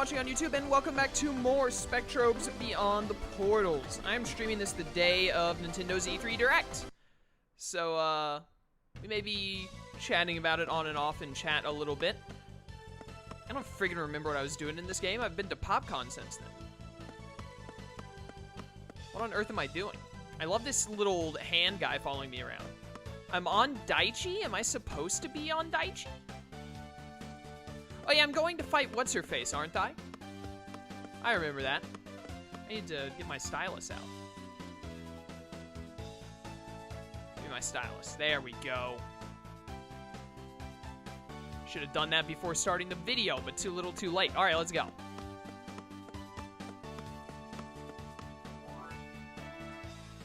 watching on YouTube, and welcome back to more Spectrobes Beyond the Portals. I'm streaming this the day of Nintendo's E3 Direct. So, we may be chatting about it on and off in chat a little bit. I don't friggin' remember what I was doing in this game. I've been to PopCon since then. What on earth am I doing? I love this little hand guy following me around. I'm on Daichi? Am I supposed to be on Daichi? Oh yeah, I'm going to fight What's-Her-Face, aren't I? I remember that. I need to get my stylus out. Give me my stylus. There we go. Should have done that before starting the video, but too little too late. Alright, let's go.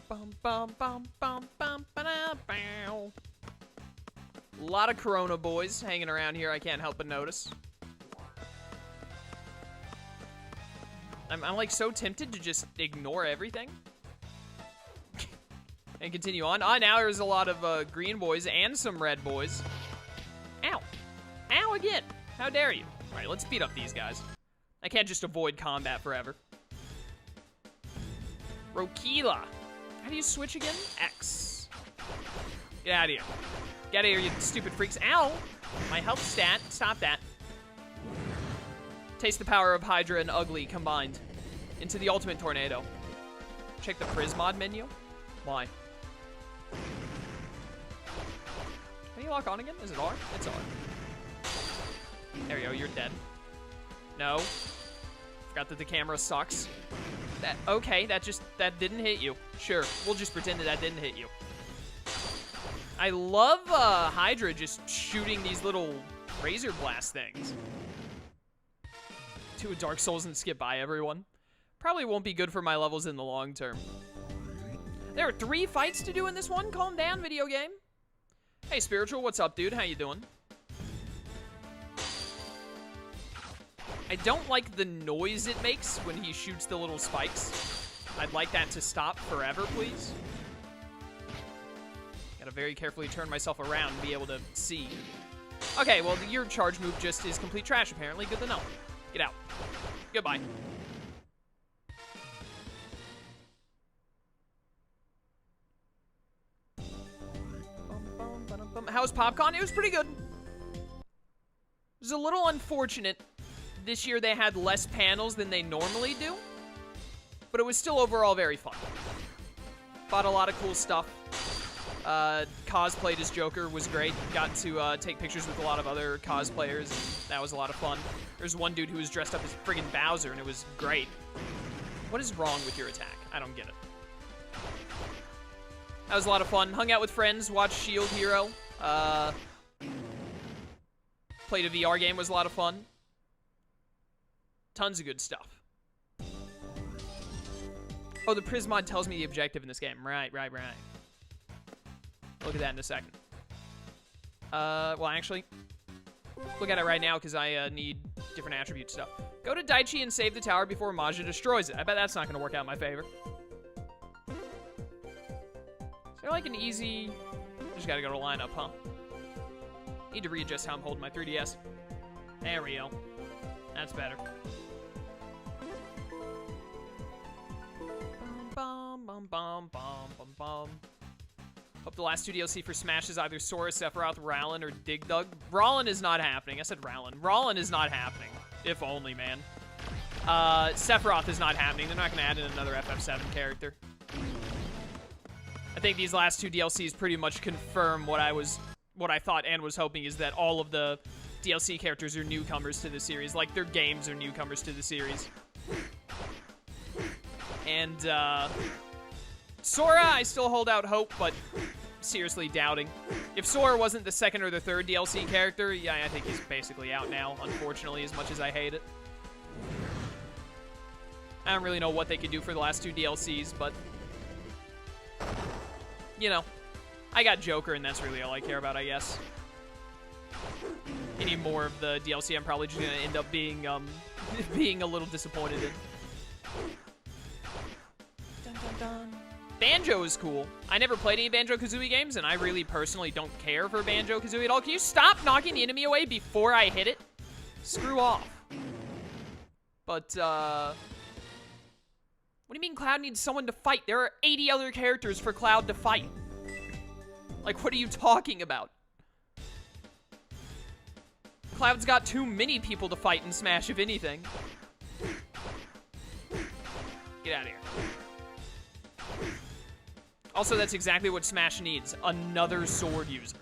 Bum, bum, bum, bum, bum, ba-da-bow. A lot of Corona boys hanging around here, I can't help but notice. I'm like so tempted to just ignore everything and continue on. Ah, now there's a lot of green boys and some red boys. Ow. Ow again. How dare you? All right, let's beat up these guys. I can't just avoid combat forever. Rokila. How do you switch again? X. Get out of here. Get out of here, you stupid freaks. Ow. My health stat. Stop that. Taste the power of Hydra and Ugly combined into the ultimate tornado. Check the Prismod menu. Why? How do you lock on again? Is it R? It's R. There you go, you're dead. No. Forgot that the camera sucks. Okay, that didn't hit you. Sure, we'll just pretend that didn't hit you. I love Hydra just shooting these little razor blast things. To a Dark Souls and skip by everyone. Probably won't be good for my levels in the long term. There are 3 fights to do in this one. Calm down, video game. Hey, Spiritual, what's up, dude? How you doing? I don't like the noise it makes when he shoots the little spikes. I'd like that to stop forever, please. Gotta very carefully turn myself around and be able to see. Okay, well, your charge move just is complete trash, apparently. Good to know. Get out. Goodbye. How's PopCon? It was pretty good. It was a little unfortunate. This year they had less panels than they normally do. But it was still overall very fun. Bought a lot of cool stuff. Cosplayed as Joker was great. Got to take pictures with a lot of other cosplayers, and that was a lot of fun. There's one dude who was dressed up as friggin' Bowser, and it was great. What is wrong with your attack? I don't get it. That was a lot of fun. Hung out with friends, watched Shield Hero. Played a VR game, was a lot of fun. Tons of good stuff. Oh, the Prismod tells me the objective in this game. Right. Look at that in a second. Well, actually, look at it right now because I need different attribute stuff. Go to Daichi and save the tower before Maja destroys it. I bet that's not going to work out in my favor. Is there like an easy... Just got to go to lineup, huh? Need to readjust how I'm holding my 3DS. There we go. That's better. Bum, bum, bum, bum, bum, bum. Hope the last 2 DLC for Smash is either Sora, Sephiroth, Rallen, or Dig Dug. Rallen is not happening. I said Rallen. Rallen is not happening. If only, man. Sephiroth is not happening. They're not going to add in another FF7 character. I think these last 2 DLCs pretty much confirm what I thought and was hoping, is that all of the DLC characters are newcomers to the series. Like, their games are newcomers to the series. And, Sora, I still hold out hope, but seriously doubting. If Sora wasn't the 2nd or the 3rd DLC character, yeah, I think he's basically out now, unfortunately, as much as I hate it. I don't really know what they could do for the last 2 DLCs, but, you know, I got Joker, and that's really all I care about, I guess. Any more of the DLC, I'm probably just going to end up being, being a little disappointed in. Dun, dun, dun. Banjo is cool. I never played any Banjo-Kazooie games, and I really personally don't care for Banjo-Kazooie at all. Can you stop knocking the enemy away before I hit it? Screw off. But, what do you mean Cloud needs someone to fight? There are 80 other characters for Cloud to fight. Like, what are you talking about? Cloud's got too many people to fight in Smash, if anything. Get out of here. Also, that's exactly what Smash needs. Another sword user.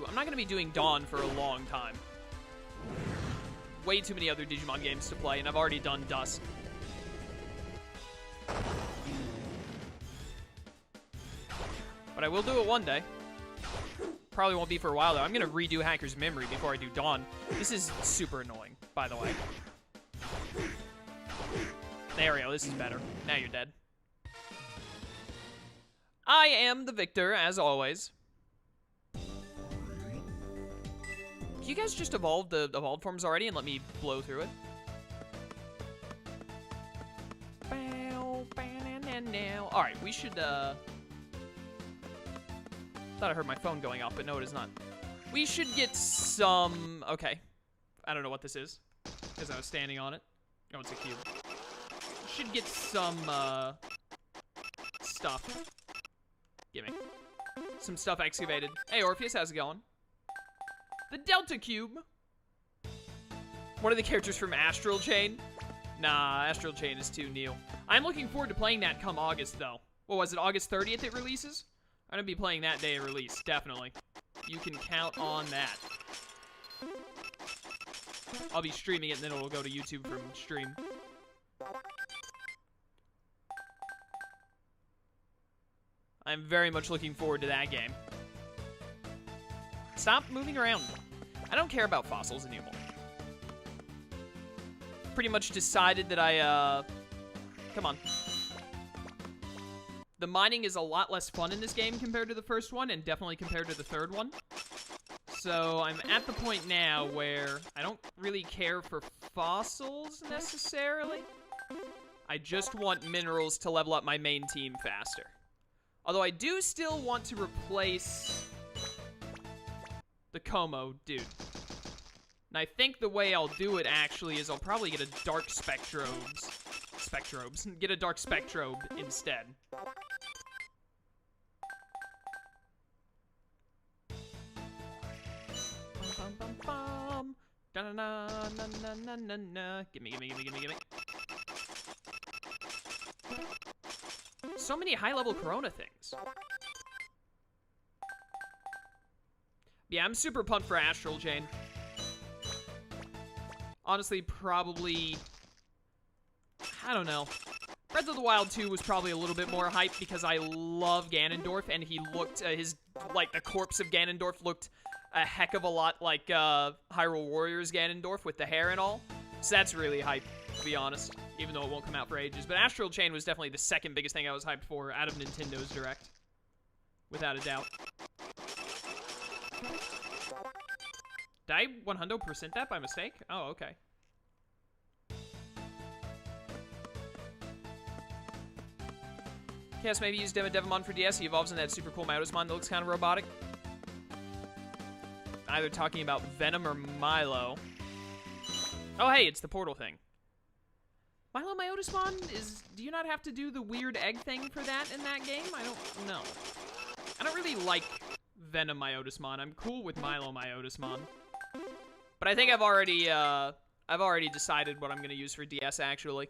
I'm not going to be doing Dawn for a long time. Way too many other Digimon games to play, and I've already done Dusk. But I will do it one day. Probably won't be for a while, though. I'm going to redo Hacker's Memory before I do Dawn. This is super annoying, by the way. There we go. This is better. Now you're dead. I am the victor, as always. Can you guys just evolve the evolved forms already and let me blow through it? Alright, we should, thought I heard my phone going off, but no, it is not. We should get some... Okay. I don't know what this is, because I was standing on it. Oh, it's a cube. Should get some, stuff. Gimme. Some stuff excavated. Hey, Orpheus, how's it going? The Delta Cube. One of the characters from Astral Chain. Nah, Astral Chain is too new. I'm looking forward to playing that come August, though. What was it, August 30th it releases? I'm gonna be playing that day of release, definitely. You can count on that. I'll be streaming it, and then it'll go to YouTube from stream. I'm very much looking forward to that game. Stop moving around. I don't care about fossils anymore. Pretty much decided that I, come on. The mining is a lot less fun in this game compared to the first one, and definitely compared to the third one. So I'm at the point now where I don't really care for fossils, necessarily. I just want minerals to level up my main team faster. Although I do still want to replace the Como dude. And I think the way I'll do it, actually, is I'll probably get a Dark Spectrobes. Get a Dark Spectrobe instead. Gimme. So many high-level Corona things. Yeah, I'm super pumped for Astral Chain. Honestly, probably... I don't know. Breath of the Wild 2 was probably a little bit more hype because I love Ganondorf, and he looked, the corpse of Ganondorf looked a heck of a lot like, Hyrule Warriors Ganondorf with the hair and all. So that's really hype, to be honest, even though it won't come out for ages. But Astral Chain was definitely the second biggest thing I was hyped for out of Nintendo's Direct. Without a doubt. Did I 100% that by mistake? Oh, okay. Yes, maybe use Devamon for DS. He evolves in that super cool Myotismon that looks kind of robotic. Either talking about Venom or Milo. Oh, hey, it's the portal thing. Milo Myotismon is... Do you not have to do the weird egg thing for that in that game? I don't know. I don't really like Venom Myotismon. I'm cool with Milo Myotismon. But I think I've already decided what I'm going to use for DS, actually.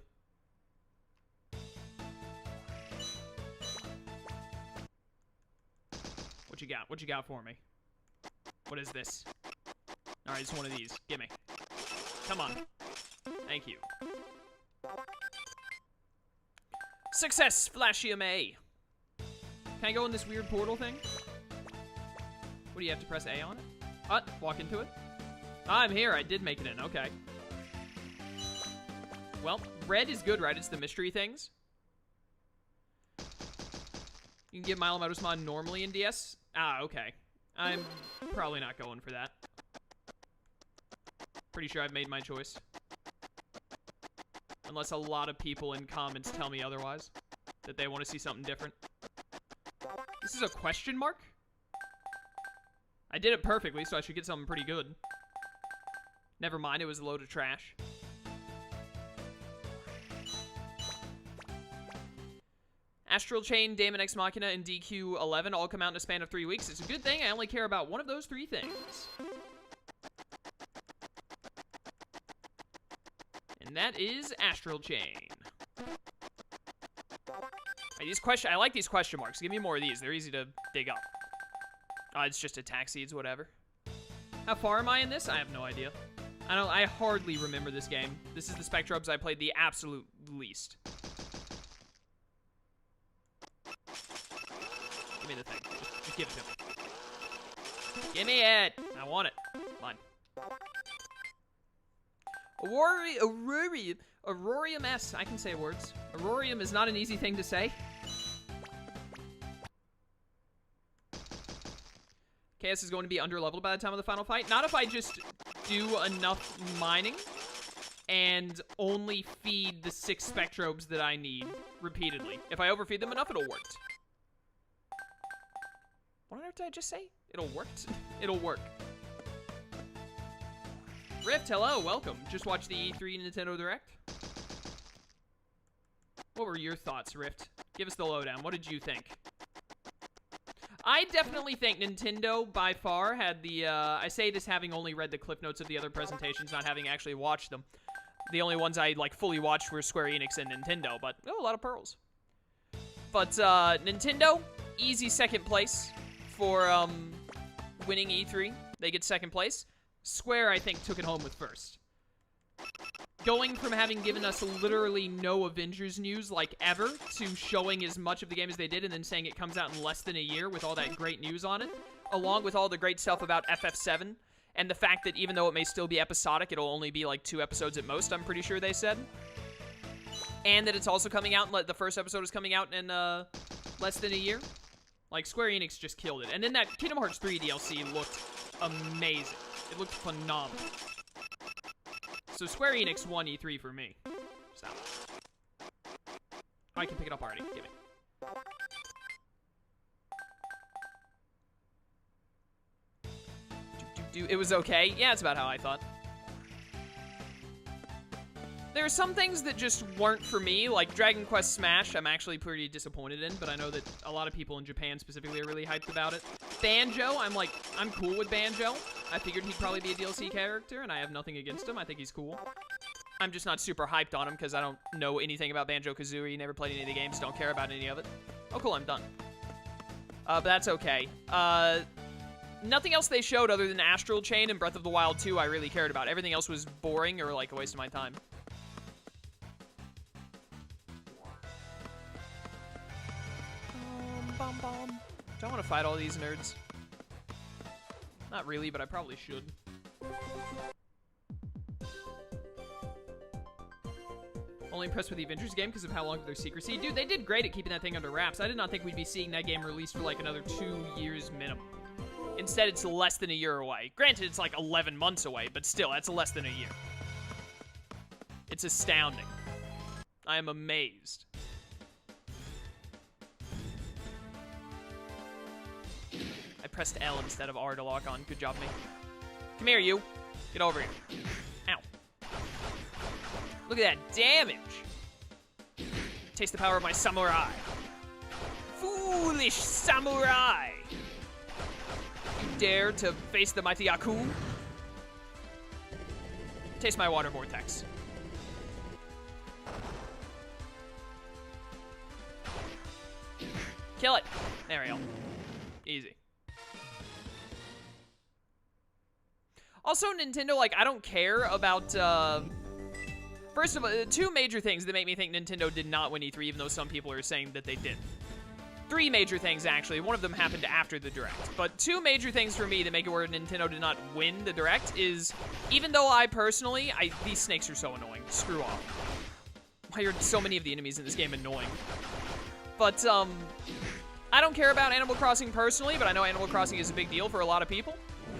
What you got? What you got for me? What is this? Alright, it's one of these. Gimme. Come on. Thank you. Success, Flashium A. Can I go in this weird portal thing? What, do you have to press A on it? Walk into it? I'm here. I did make it in. Okay. Well, red is good, right? It's the mystery things. You can get Milo Myotismon normally in DS? Ah, okay. I'm probably not going for that. Pretty sure I've made my choice. Unless a lot of people in comments tell me otherwise. That they want to see something different. This is a question mark? I did it perfectly, so I should get something pretty good. Never mind, it was a load of trash. Astral Chain, Daemon Ex Machina, and DQ11 all come out in a span of 3 weeks. It's a good thing I only care about one of those 3 things. And that is Astral Chain. I like these question marks. Give me more of these. They're easy to dig up. It's just attack seeds, whatever. How far am I in this? I have no idea. I hardly remember this game. This is the Spectrobes I played the absolute least. Give me the thing. Just give it to me. Give me it! I want it. Come on. Aurorium S. I can say words. Aurorium is not an easy thing to say. KS is going to be under-leveled by the time of the final fight. Not if I just do enough mining and only feed the 6 Spectrobes that I need repeatedly. If I overfeed them enough, it'll work. What on earth did I just say? It'll work? It'll work. Rift, hello, welcome. Just watched the E3 Nintendo Direct. What were your thoughts, Rift? Give us the lowdown. What did you think? I definitely think Nintendo, by far, had the, I say this having only read the clip notes of the other presentations, not having actually watched them. The only ones I, like, fully watched were Square Enix and Nintendo, but, oh, a lot of pearls. But, Nintendo, easy second place for, winning E3. They get second place. Square, I think, took it home with first. Going from having given us literally no Avengers news, like, ever, to showing as much of the game as they did and then saying it comes out in less than a year with all that great news on it, along with all the great stuff about FF7, and the fact that even though it may still be episodic, it'll only be, like, 2 episodes at most, I'm pretty sure they said. And that it's also coming out, the first episode is coming out in, less than a year. Like, Square Enix just killed it. And then that Kingdom Hearts 3 DLC looked amazing. It looked phenomenal. So Square Enix won E3 for me. So. Oh, I can pick it up already. Give it. It was okay. Yeah, it's about how I thought. There are some things that just weren't for me, like Dragon Quest Smash, I'm actually pretty disappointed in, but I know that a lot of people in Japan specifically are really hyped about it. Banjo, I'm cool with Banjo. I figured he'd probably be a DLC character, and I have nothing against him. I think he's cool. I'm just not super hyped on him because I don't know anything about Banjo-Kazooie, never played any of the games, don't care about any of it. Oh, cool, I'm done. But that's okay. Nothing else they showed other than Astral Chain and Breath of the Wild 2 I really cared about. Everything else was boring or, like, a waste of my time. Do I want to fight all these nerds? Not really, but I probably should. Only impressed with the Avengers game because of how long their secrecy. Dude, they did great at keeping that thing under wraps. I did not think we'd be seeing that game released for like another 2 years minimum. Instead, it's less than a year away. Granted, it's like 11 months away, but still, that's less than a year. It's astounding. I am amazed. I pressed L instead of R to lock on. Good job, me. Come here, you. Get over here. Ow. Look at that damage. Taste the power of my samurai. Foolish samurai. You dare to face the mighty Aku? Taste my water vortex. Kill it. There we go. Easy. Also, Nintendo, like, I don't care about, first of all, 2 major things that make me think Nintendo did not win E3, even though some people are saying that they did. 3 major things, actually. One of them happened after the Direct. But 2 major things for me that make it where Nintendo did not win the Direct is, even though I personally, these snakes are so annoying. Screw off. Why are so many of the enemies in this game annoying? But, I don't care about Animal Crossing personally, but I know Animal Crossing is a big deal for a lot of people.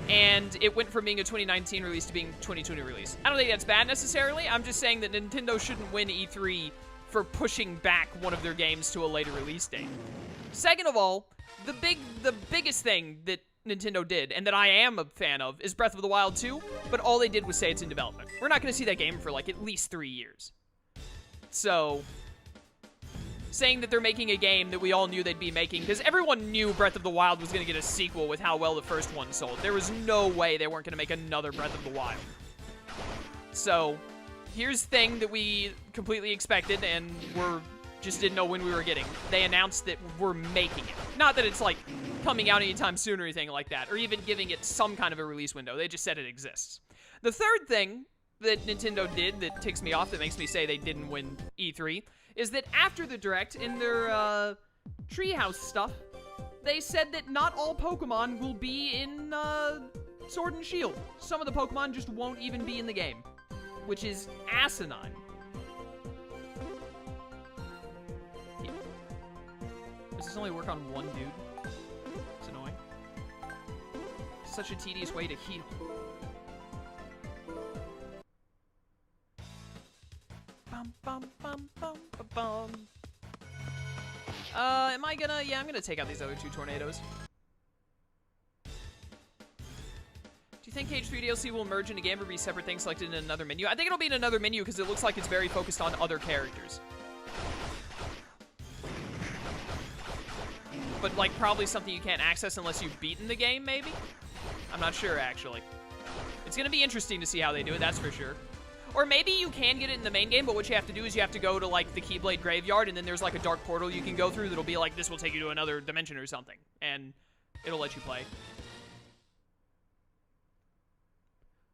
and it went from being a 2019 release to being 2020 release. I don't think that's bad necessarily. I'm just saying that Nintendo shouldn't win E3 for pushing back one of their games to a later release date. Second of all, the biggest thing that Nintendo did, and that I am a fan of, is Breath of the Wild 2, but all they did was say it's in development. We're not going to see that game for, like, at least 3 years. So, saying that they're making a game that we all knew they'd be making, because everyone knew Breath of the Wild was going to get a sequel with how well the first one sold. There was no way they weren't going to make another Breath of the Wild. So, here's the thing that we completely expected, and just didn't know when we were getting. They announced that we're making it. Not that it's, like, coming out anytime soon or anything like that, or even giving it some kind of a release window. They just said it exists. The third thing that Nintendo did that ticks me off, that makes me say they didn't win E3, is that after the Direct, in their Treehouse stuff, they said that not all Pokemon will be in Sword and Shield. Some of the Pokemon just won't even be in the game, which is asinine. Does this only work on one dude? It's annoying. Such a tedious way to heal. Bum, bum, bum, bum, bum, bum. Am I gonna... Yeah, I'm gonna take out these other two tornadoes. Do you think KH3 DLC will merge in a game or be separate things selected in another menu? I think it'll be in another menu because it looks like it's very focused on other characters. But, like, probably something you can't access unless you've beaten the game, maybe? I'm not sure, actually. It's gonna be interesting to see how they do it, that's for sure. Or maybe you can get it in the main game, but what you have to do is you have to go to, like, the Keyblade Graveyard, and then there's, like, a dark portal you can go through that'll be like, this will take you to another dimension or something. And it'll let you play.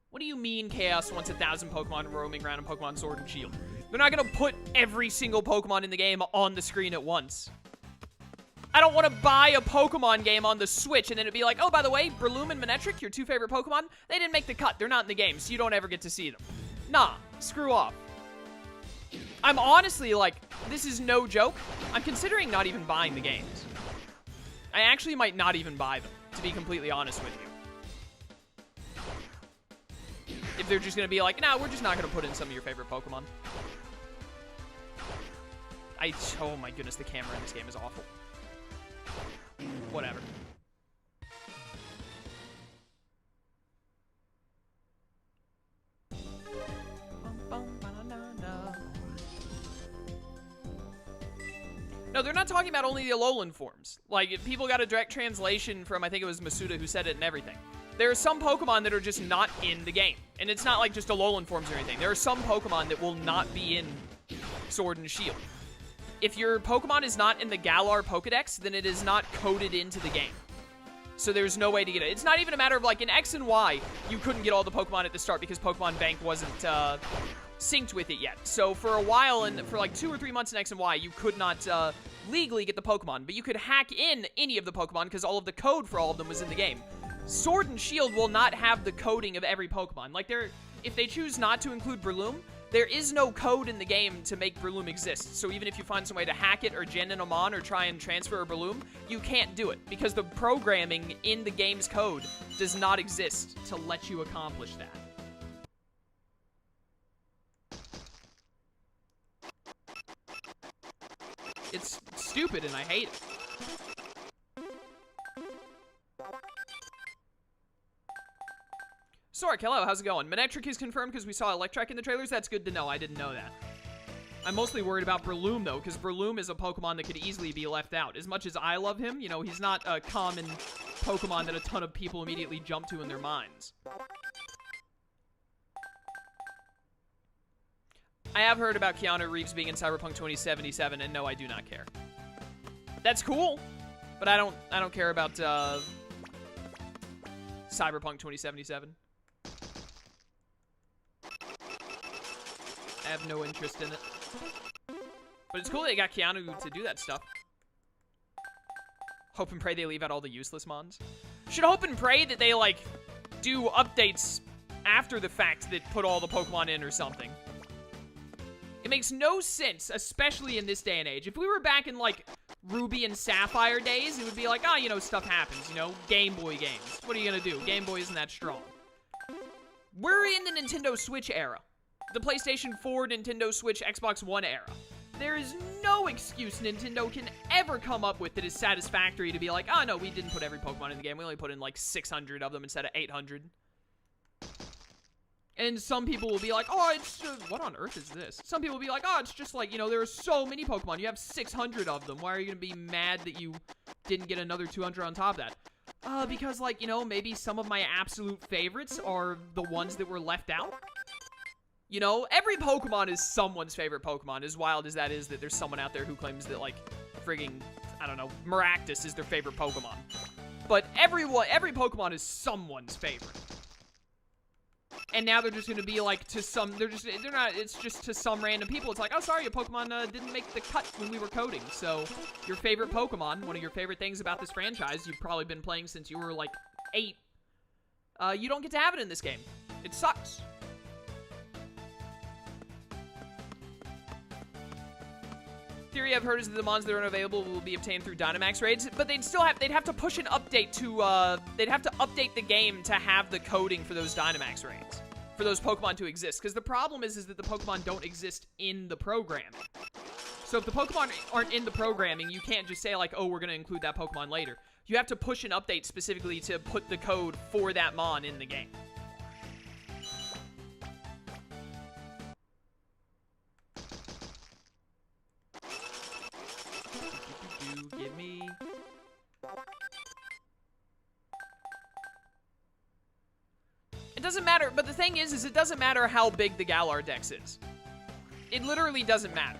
What do you mean Chaos wants 1,000 Pokemon roaming around in Pokemon Sword and Shield? They're not gonna put every single Pokemon in the game on the screen at once. I don't want to buy a Pokemon game on the Switch and then it'd be like, oh, by the way, Breloom and Manectric, your two favorite Pokemon, they didn't make the cut. They're not in the game, so you don't ever get to see them. Nah, screw off. I'm honestly, like, this is no joke. I'm considering not even buying the games. I actually might not even buy them, to be completely honest with you. If they're just going to be like, nah, we're just not going to put in some of your favorite Pokemon. Oh my goodness, the camera in this game is awful. Whatever. No, they're not talking about only the Alolan forms. Like, if people got a direct translation from, I think it was Monsutaa who said it and everything. There are some Pokemon that are just not in the game. And it's not like just Alolan forms or anything. There are some Pokemon that will not be in Sword and Shield. If your Pokemon is not in the Galar Pokedex, then it is not coded into the game. So there's no way to get it. It's not even a matter of, like, in X and Y, you couldn't get all the Pokemon at the start because Pokemon Bank wasn't synced with it yet. So for a while, and for like 2 or 3 months in X and Y, you could not legally get the Pokemon. But you could hack in any of the Pokemon because all of the code for all of them was in the game. Sword and Shield will not have the coding of every Pokemon. Like, if they choose not to include Breloom, there is no code in the game to make Breloom exist. So even if you find some way to hack it or gen them on or try and transfer a Breloom, you can't do it because the programming in the game's code does not exist to let you accomplish that. It's stupid and I hate it. Sork, hello, how's it going? Manectric is confirmed because we saw Electrek in the trailers. That's good to know. I didn't know that. I'm mostly worried about Breloom, though, because Breloom is a Pokemon that could easily be left out. As much as I love him, you know, he's not a common Pokemon that a ton of people immediately jump to in their minds. I have heard about Keanu Reeves being in Cyberpunk 2077, and no, I do not care. That's cool, but I don't care about Cyberpunk 2077. I have no interest in it. But it's cool they got Keanu to do that stuff. Hope and pray they leave out all the useless mons. Should hope and pray that they, like, do updates after the fact that put all the Pokemon in or something. It makes no sense, especially in this day and age. If we were back in, like, Ruby and Sapphire days, it would be like, oh, you know, stuff happens, you know? Game Boy games. What are you gonna do? Game Boy isn't that strong. We're in the Nintendo Switch era. The PlayStation 4, Nintendo Switch, Xbox One era. There is no excuse Nintendo can ever come up with that is satisfactory to be like, oh, no, we didn't put every Pokemon in the game. We only put in, like, 600 of them instead of 800. And some people will be like, oh, it's just, what on earth is this? Some people will be like, oh, it's just like, you know, there are so many Pokemon. You have 600 of them. Why are you going to be mad that you didn't get another 200 on top of that? Because, like, you know, maybe some of my absolute favorites are the ones that were left out. You know, every Pokemon is someone's favorite Pokemon. As wild as that is, that there's someone out there who claims that, like, frigging, I don't know, Maractus is their favorite Pokemon. But every Pokemon is someone's favorite. And now they're just gonna be like to some, it's just to some random people. It's like, oh, sorry, your Pokemon didn't make the cut when we were coding. So your favorite Pokemon, one of your favorite things about this franchise, you've probably been playing since you were like 8. You don't get to have it in this game. It sucks. Theory I've heard is that the mons that are unavailable will be obtained through Dynamax raids, but they'd have to push an update to, they'd have to update the game to have the coding for those Dynamax raids, for those Pokemon to exist, because the problem is that the Pokemon don't exist in the programming. So if the Pokemon aren't in the programming, you can't just say like, oh, we're going to include that Pokemon later. You have to push an update specifically to put the code for that mon in the game. Give me... It doesn't matter, but the thing is it doesn't matter how big the Galar Dex is. It literally doesn't matter.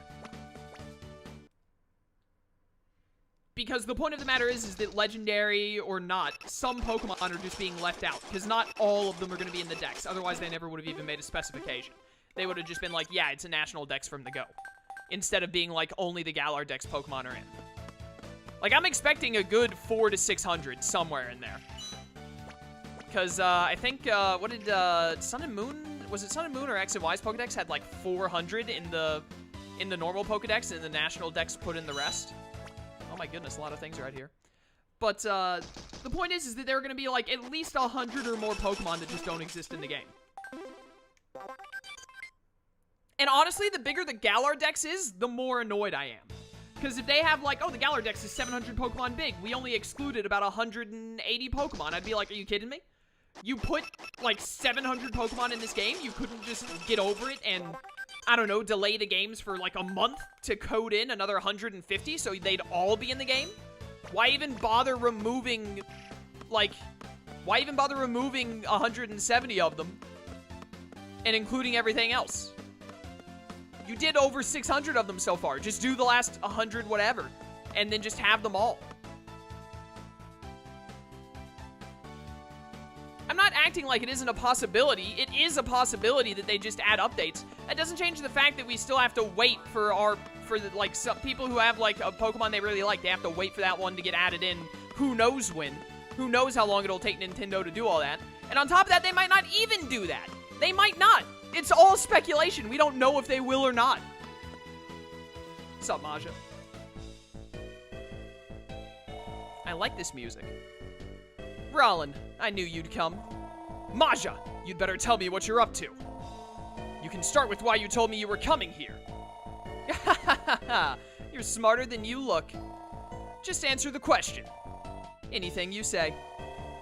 Because the point of the matter is that legendary or not, some Pokemon are just being left out. Because not all of them are going to be in the Dex. Otherwise, they never would have even made a specification. They would have just been like, yeah, it's a national Dex from the go. Instead of being like, only the Galar Dex Pokemon are in. Like, I'm expecting a good 400 to 600 somewhere in there. Because, I think, what did, Sun and Moon, was it Sun and Moon or X and Y's Pokedex had, like, 400 in the normal Pokedex, and the National Dex put in the rest? Oh my goodness, a lot of things right here. But, the point is that there are going to be, like, at least 100 or more Pokemon that just don't exist in the game. And honestly, the bigger the Galar Dex is, the more annoyed I am. Because if they have, like, oh, the Galar Dex is 700 Pokemon big, we only excluded about 180 Pokemon, I'd be like, are you kidding me? You put, like, 700 Pokemon in this game? You couldn't just get over it and, I don't know, delay the games for, like, a month to code in another 150 so they'd all be in the game? Why even bother removing, like, why even bother removing 170 of them and including everything else? You did over 600 of them so far. Just do the last 100 whatever, and then just have them all. I'm not acting like it isn't a possibility. It is a possibility that they just add updates. That doesn't change the fact that we still have to wait for like, some people who have, like, a Pokemon they really like. They have to wait for that one to get added in. Who knows when? Who knows how long it'll take Nintendo to do all that? And on top of that, they might not even do that. They might not. It's all speculation. We don't know if they will or not. What's up, Maja? I like this music. Rallen, I knew you'd come. Maja, you'd better tell me what you're up to. You can start with why you told me you were coming here. You're smarter than you look. Just answer the question. Anything you say.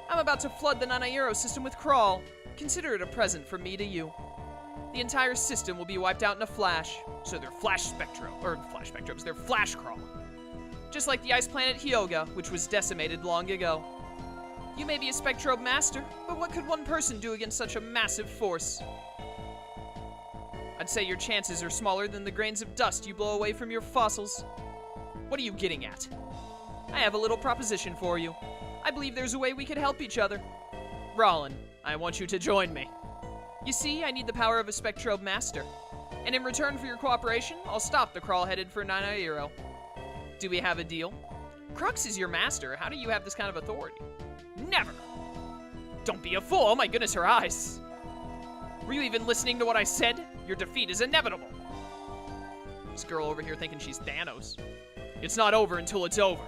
I'm about to flood the Nanairo system with Krawl. Consider it a present from me to you. The entire system will be wiped out in a flash. So they're flash spectrobes, they're flash Krawl. Just like the ice planet Hyoga, which was decimated long ago. You may be a Spectrobe master, but what could one person do against such a massive force? I'd say your chances are smaller than the grains of dust you blow away from your fossils. What are you getting at? I have a little proposition for you. I believe there's a way we could help each other. Rallen, I want you to join me. You see, I need the power of a Spectrobe master. And in return for your cooperation, I'll stop the Krawl headed for Nanairo. Do we have a deal? Crux is your master. How do you have this kind of authority? Never! Don't be a fool. Oh my goodness, her eyes. Were you even listening to what I said? Your defeat is inevitable. This girl over here thinking she's Thanos. It's not over until it's over.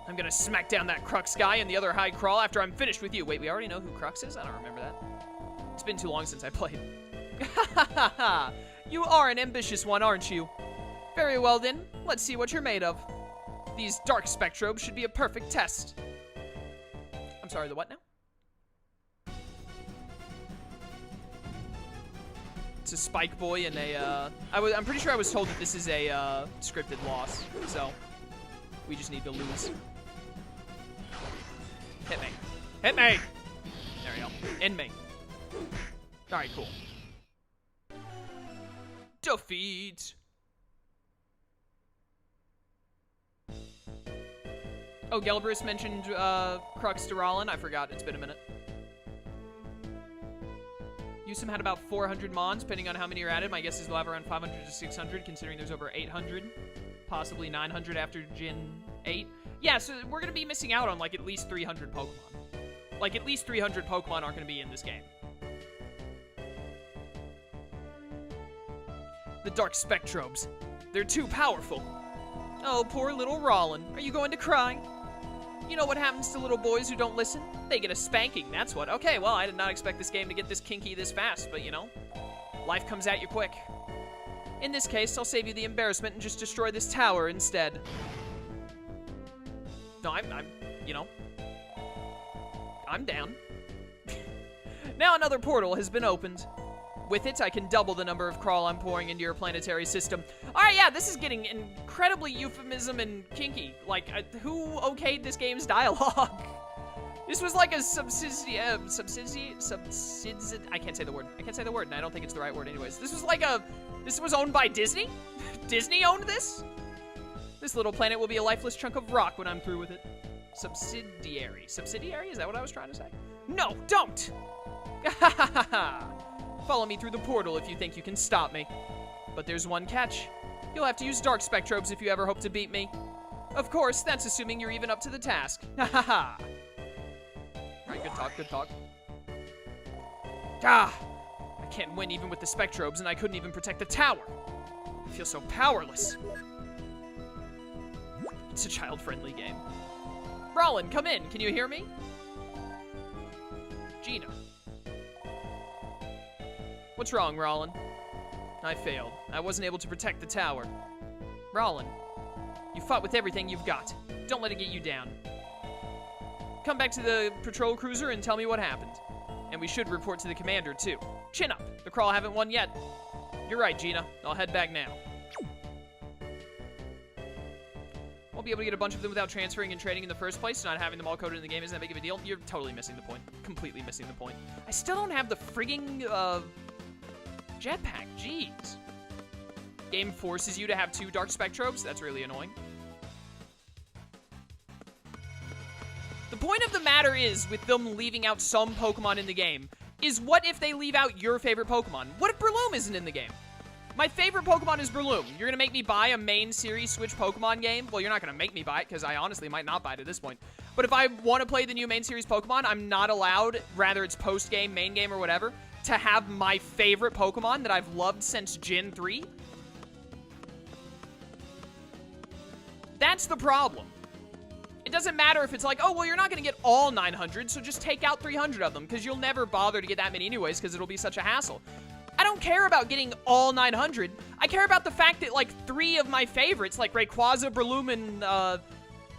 I'm gonna smack down that Crux guy and the other High Krawl after I'm finished with you. Wait, we already know who Crux is? I don't remember that. It's been too long since I played. You are an ambitious one, aren't you? Very well then, let's see what you're made of. These dark Spectrobes should be a perfect test. I'm sorry, the what now? It's a Spike Boy and a, I'm pretty sure I was told that this is a scripted loss, so we just need to lose. Hit me. Hit me! There we go. End me. Alright, cool. Defeat! Oh, Gelbrus mentioned Crux to Rallen. I forgot. It's been a minute. Yusum had about 400 mons, depending on how many are added. My guess is we'll have around 500 to 600, considering there's over 800. Possibly 900 after Gen 8. Yeah, so we're going to be missing out on, like, at least 300 Pokemon. Like, at least 300 Pokemon aren't going to be in this game. The Dark Spectrobes. They're too powerful. Oh, poor little Rallen. Are you going to cry? You know what happens to little boys who don't listen? They get a spanking, that's what. Okay, well, I did not expect this game to get this kinky this fast, but, you know, life comes at you quick. In this case, I'll save you the embarrassment and just destroy this tower instead. No, I'm you know, I'm down. Now another portal has been opened. With it, I can double the number of Krawl I'm pouring into your planetary system. Alright, yeah, this is getting incredibly euphemism and kinky. Like, who okayed this game's dialogue? This was like a I can't say the word. I can't say the word, and I don't think it's the right word anyways. This was like this was owned by Disney? Disney owned this? This little planet will be a lifeless chunk of rock when I'm through with it. Subsidiary. Subsidiary? Is that what I was trying to say? No, don't! Follow me through the portal if you think you can stop me. But there's one catch. You'll have to use Dark Spectrobes if you ever hope to beat me. Of course, that's assuming you're even up to the task. Ha ha ha. Alright, good talk, good talk. Ah! I can't win even with the Spectrobes, and I couldn't even protect the tower. I feel so powerless. It's a child-friendly game. Rallen, come in. Can you hear me? Gina. What's wrong, Rallen? I failed. I wasn't able to protect the tower. Rallen, you fought with everything you've got. Don't let it get you down. Come back to the patrol cruiser and tell me what happened. And we should report to the commander, too. Chin up. The Krawl haven't won yet. You're right, Gina. I'll head back now. Won't be able to get a bunch of them without transferring and trading in the first place. Not having them all coded in the game isn't that big of a deal. You're totally missing the point. Completely missing the point. I still don't have the frigging, jetpack. Jeez. Game forces you to have 2 Dark Spectrobes. That's really annoying. The point of the matter is, with them leaving out some Pokemon in the game, is what if they leave out your favorite Pokemon? What if Breloom isn't in the game? My favorite Pokemon is Breloom. You're gonna make me buy a main series Switch Pokemon game? Well, you're not gonna make me buy it, because I honestly might not buy it at this point. But if I want to play the new main series Pokemon, I'm not allowed, rather it's post-game, main game, or whatever, to have my favorite Pokemon that I've loved since Gen 3? That's the problem. It doesn't matter if it's like, oh, well, you're not going to get all 900, so just take out 300 of them, because you'll never bother to get that many anyways, because it'll be such a hassle. I don't care about getting all 900. I care about the fact that, like, 3 of my favorites, like Rayquaza, Breloom, and,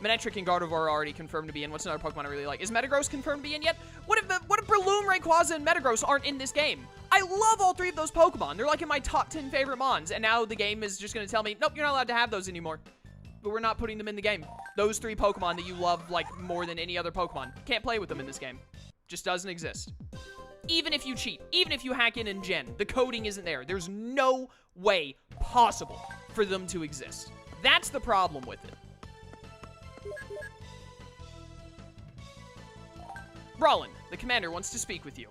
Manectric and Gardevoir are already confirmed to be in. What's another Pokemon I really like? Is Metagross confirmed to be in yet? What if Breloom, Rayquaza, and Metagross aren't in this game? I love all 3 of those Pokemon. They're, like, in my top 10 favorite Mons, and now the game is just going to tell me, nope, you're not allowed to have those anymore. But we're not putting them in the game. Those 3 Pokemon that you love, like, more than any other Pokemon. Can't play with them in this game. Just doesn't exist. Even if you cheat, even if you hack in Gen, the coding isn't there. There's no way possible for them to exist. That's the problem with it. Rallen, the commander wants to speak with you.